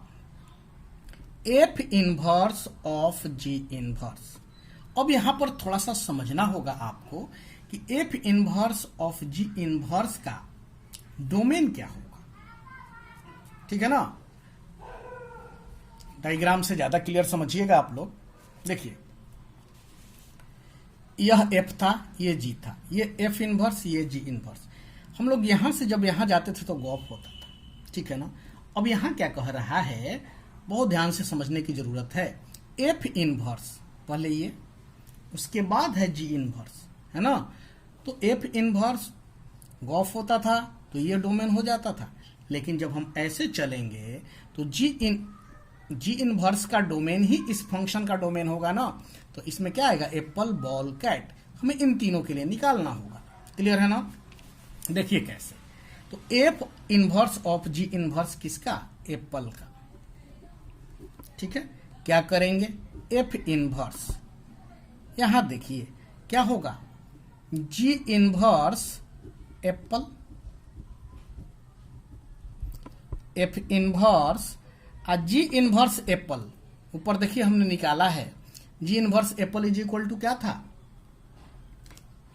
F inverse of ji inverse. अब यहां पर थोड़ा सा समझना होगा आपको कि f inverse of ji inverse का डोमेन क्या होगा, ठीक है ना। डायग्राम से ज्यादा क्लियर समझिएगा आप लोग। देखिए, यह एफ था, ये जी था, ये एफ इनवर्स, ये जी इनवर्स। हम लोग यहां से जब यहां जाते थे तो गोफ होता था, ठीक है ना। अब यहां क्या कह रहा है, बहुत ध्यान से समझने की जरूरत है। एफ इनवर्स पहले ये, उसके बाद है जी इनवर्स, है ना। तो एफ इनवर्स गोफ होता था तो ये डोमेन हो जाता था, लेकिन जब हम ऐसे चलेंगे तो जी इनवर्स का डोमेन ही इस फंक्शन का डोमेन होगा ना। तो इसमें क्या आएगा, एप्पल, बॉल, कैट। हमें इन तीनों के लिए निकालना होगा। क्लियर है ना। देखिए कैसे, तो F inverse of ji inverse किसका, एप्पल का, ठीक है। क्या करेंगे, एफ इनवर्स, यहां देखिए क्या होगा, g inverse apple, f inverse और जी इनवर्स एप्पल। ऊपर देखिए हमने निकाला है, g inverse apple is equal to क्या था,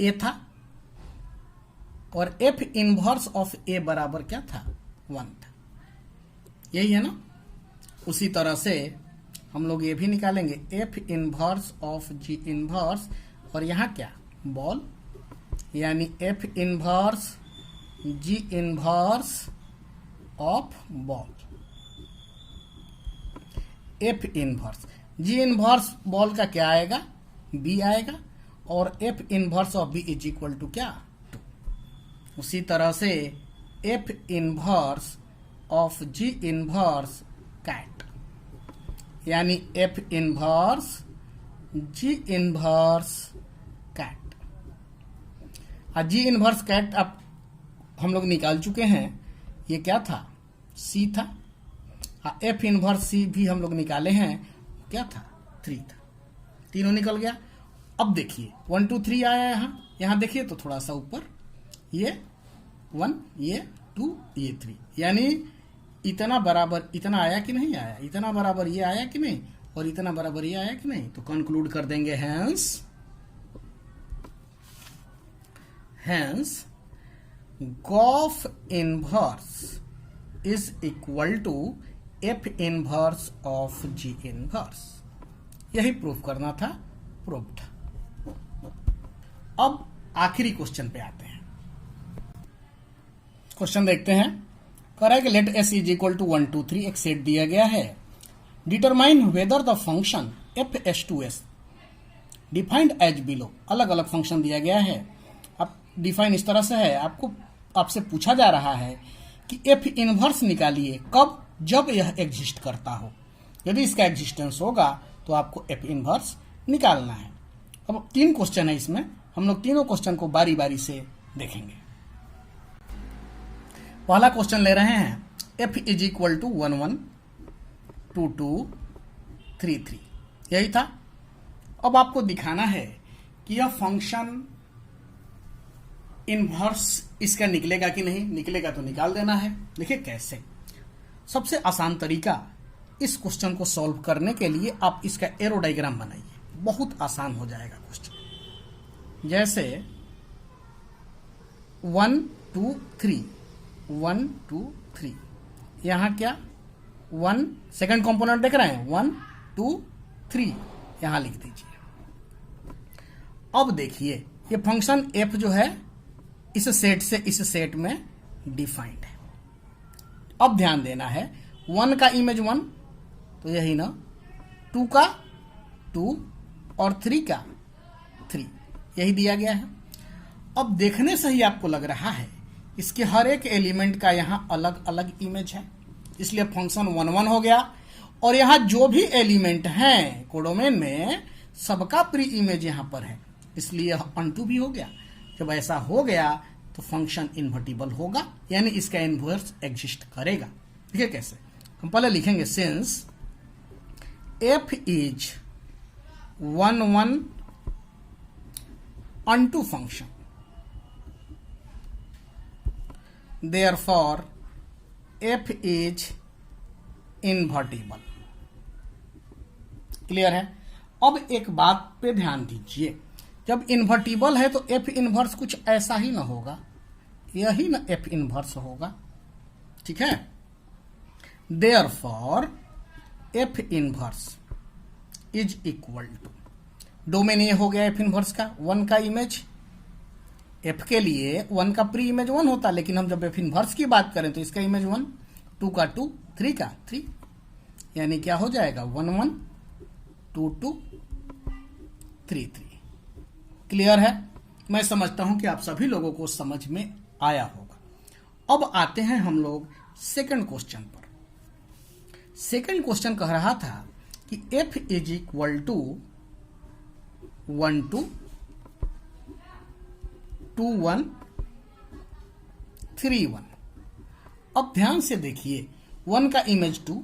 ए था, और एफ इनवर्स ऑफ ए बराबर क्या था, 1 था। यही है ना। उसी तरह से हम लोग ये भी निकालेंगे, F inverse of ji inverse, और यहां क्या, बॉल, यानी F inverse G inverse of ball. F inverse, G inverse ball का क्या आएगा, बी आएगा, और F inverse of B is equal to क्या, 2। उसी तरह से F inverse of ji inverse cat, यानी F inverse G inverse cat. और जी इनवर्स कैट अब हम लोग निकाल चुके हैं। ये क्या था, सी था। एफ इनवर्स सी भी हम लोग निकाले हैं, क्या था, 3 था। तीनों निकल गया। अब देखिए 1 2 3 आया यहां देखिए तो थोड़ा सा ऊपर, ये 1, ये 2, ये 3, यानी इतना बराबर इतना आया कि नहीं आया, इतना बराबर ये आया कि नहीं, और इतना बराबर ये आया कि नहीं। तो कंक्लूड कर देंगे, hence gof inverse is equal to f inverse of ji inverse. यही प्रूफ करना था, प्रूफ्ड। अब आखिरी क्वेश्चन पे आते हैं। क्वेश्चन देखते हैं। कह रहा है कि let S is equal to 1 2 3 एक सेट दिया गया है। Determine whether the function f S to S defined as below. अलग अलग फंक्शन दिया गया है। अब डिफाइन इस तरह से है, आपसे पूछा जा रहा है कि एफ इनवर्स निकालिए कब, जब यह एग्जिस्ट करता हो। यदि इसका एग्जिस्टेंस होगा तो आपको एफ इनवर्स निकालना है। अब 3 क्वेश्चन है इसमें, हम लोग तीनों क्वेश्चन को बारी बारी से देखेंगे। पहला क्वेश्चन ले रहे हैं एफ इज इक्वल टू 1 1 2 2 3 3, यही था। अब आपको दिखाना है कि यह फंक्शन इनवर्स इसका निकलेगा कि नहीं। निकलेगा तो निकाल देना है। देखिए कैसे। सबसे आसान तरीका इस क्वेश्चन को सॉल्व करने के लिए आप इसका एरो डायग्राम बनाइए, बहुत आसान हो जाएगा क्वेश्चन। जैसे 1 2 3 1 2 3, यहां क्या 1 सेकंड कंपोनेंट देख रहे हैं, 1 2 3 यहां लिख दीजिए। अब देखिए ये फंक्शन एफ जो है इस सेट से इस सेट में डिफाइंड है। अब ध्यान देना है 1 का इमेज 1 तो यही ना, 2 का 2 और 3 का 3, यही दिया गया है। अब देखने से ही आपको लग रहा है इसके हर एक एलिमेंट का यहां अलग अलग इमेज है, इसलिए फंक्शन 1 1 हो गया। और यहां जो भी एलिमेंट हैं कोडोमेन में सबका प्री इमेज यहां पर है, इसलिए यह अनटू भी हो गया। जब ऐसा हो गया तो फंक्शन इन्वर्टिबल होगा, यानी इसका इनवर्स एग्जिस्ट करेगा। देखिए कैसे। हम पहले लिखेंगे since F is 1 1 unto function therefore f is invertible। Clear है। अब एक बात पे ध्यान दीजिए, जब इन्वर्टिबल है तो f इनवर्स कुछ ऐसा ही ना होगा, यही ना f इनवर्स होगा, ठीक है। therefore f inverse is equal to, domain ये हो गया f इनवर्स का 1 का इमेज। f के लिए 1 का प्री इमेज 1 होता, लेकिन हम जब f इनवर्स की बात करें तो इसका इमेज 1, 2 का 2, 3 का 3, यानी क्या हो जाएगा 1 1 2 2 3 3। क्लियर है। मैं समझता हूं कि आप सभी लोगों को समझ में आया होगा। अब आते हैं हम लोग सेकंड क्वेश्चन पर। सेकंड क्वेश्चन कह रहा था कि f इज इक्वल टू 1 2 2 1 3 1। अब ध्यान से देखिए 1 का इमेज 2,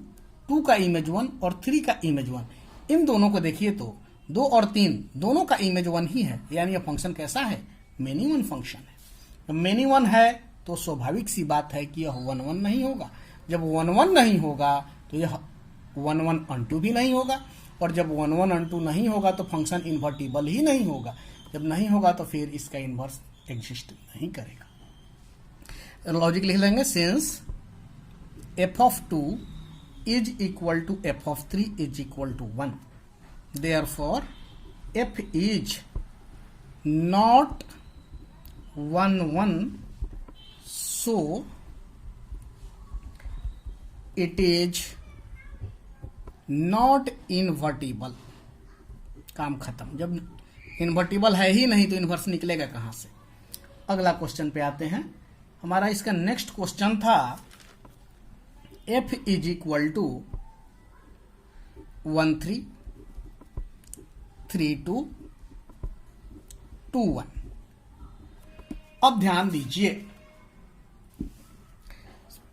2 का इमेज 1 और 3 का इमेज 1, इन दोनों को देखिए तो 2 और 3 दोनों का इमेज 1 ही है, यानी यह फंक्शन कैसा है, मेनी वन फंक्शन है। जब मेनी वन है तो स्वाभाविक सी बात है कि यह 1 1 नहीं होगा। जब 1 1 नहीं होगा तो यह 1 1 अनटू भी नहीं होगा, और जब 1 1 अनटू नहीं होगा तो फंक्शन इन्वर्टिबल ही नहीं होगा। जब नहीं होगा तो फिर इसका इनवर्स एग्जिस्ट नहीं करेगा। लॉजिक लिख लेंगे since f of 2 is equal to f of 3 is equal to 1, therefore f is not 1 1, so it is not invertible। काम खत्म। जब इन्वर्टिबल है ही नहीं तो इनवर्स निकलेगा कहां से। अगला क्वेश्चन पे आते हैं। हमारा इसका नेक्स्ट क्वेश्चन था f इज इक्वल टू 1 3 3 2 2 1। अब ध्यान दीजिए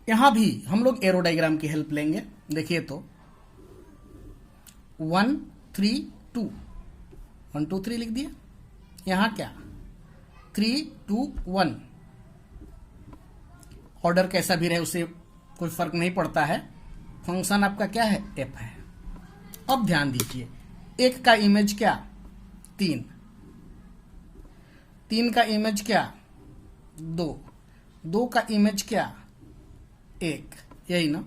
यहां भी हम लोग एरो डायग्राम की हेल्प लेंगे। देखिए तो 1 3 2 1 2 3 लिख दिया। यहां क्या 3 2 1, ऑर्डर कैसा भी रहे उससे कोई फर्क नहीं पड़ता है। फंक्शन आपका क्या है, f है। अब ध्यान दीजिए 1 का इमेज क्या 3, 3 का इमेज क्या 2, 2 का इमेज क्या 1, यही ना।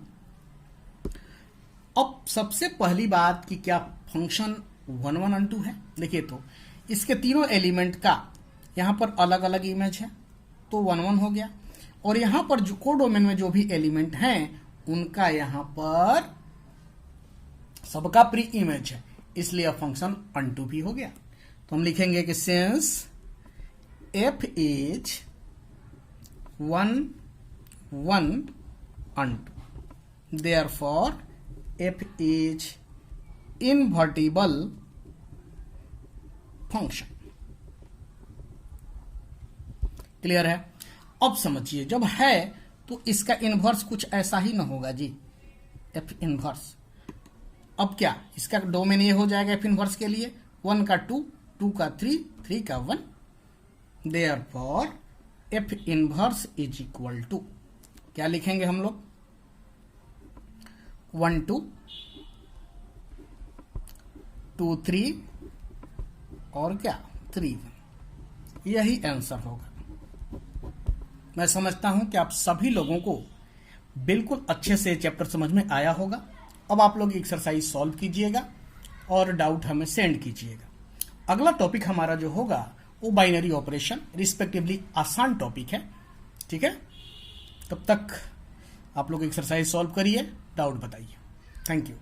अब सबसे पहली बात कि क्या फंक्शन 1 1 अनटू है। देखिए तो इसके तीनों एलिमेंट का यहां पर अलग अलग इमेज है तो 1 1 हो गया, और यहां पर जो कोडोमेन में जो भी एलिमेंट हैं उनका यहां पर सबका प्री इमेज है, इसलिए फंक्शन अनटू भी हो गया। तो हम लिखेंगे कि since f is 1 1 unto therefore f इज इनवर्टिबल फंक्शन। क्लियर है? अब समझिए, जब है तो इसका इनवर्स कुछ ऐसा ही ना होगा जी, एफ इनवर्स। अब क्या इसका डोमेन ये हो जाएगा एफ इनवर्स के लिए 1 का 2, 2 का 3, 3 का 1, therefore f inverse is equal to क्या लिखेंगे हम लोग 1 2 2 3 और क्या 3 1। यही आंसर होगा। मैं समझता हूं कि आप सभी लोगों को बिल्कुल अच्छे से चैप्टर समझ में आया होगा। अब आप लोग एक्सरसाइज सॉल्व कीजिएगा और डाउट हमें सेंड कीजिएगा। अगला टॉपिक हमारा जो होगा वो बाइनरी ऑपरेशन, रिस्पेक्टिवली आसान टॉपिक है। ठीक है, तब तक आप लोग एक्सरसाइज सॉल्व करिए, डाउट बताइए। Thank you.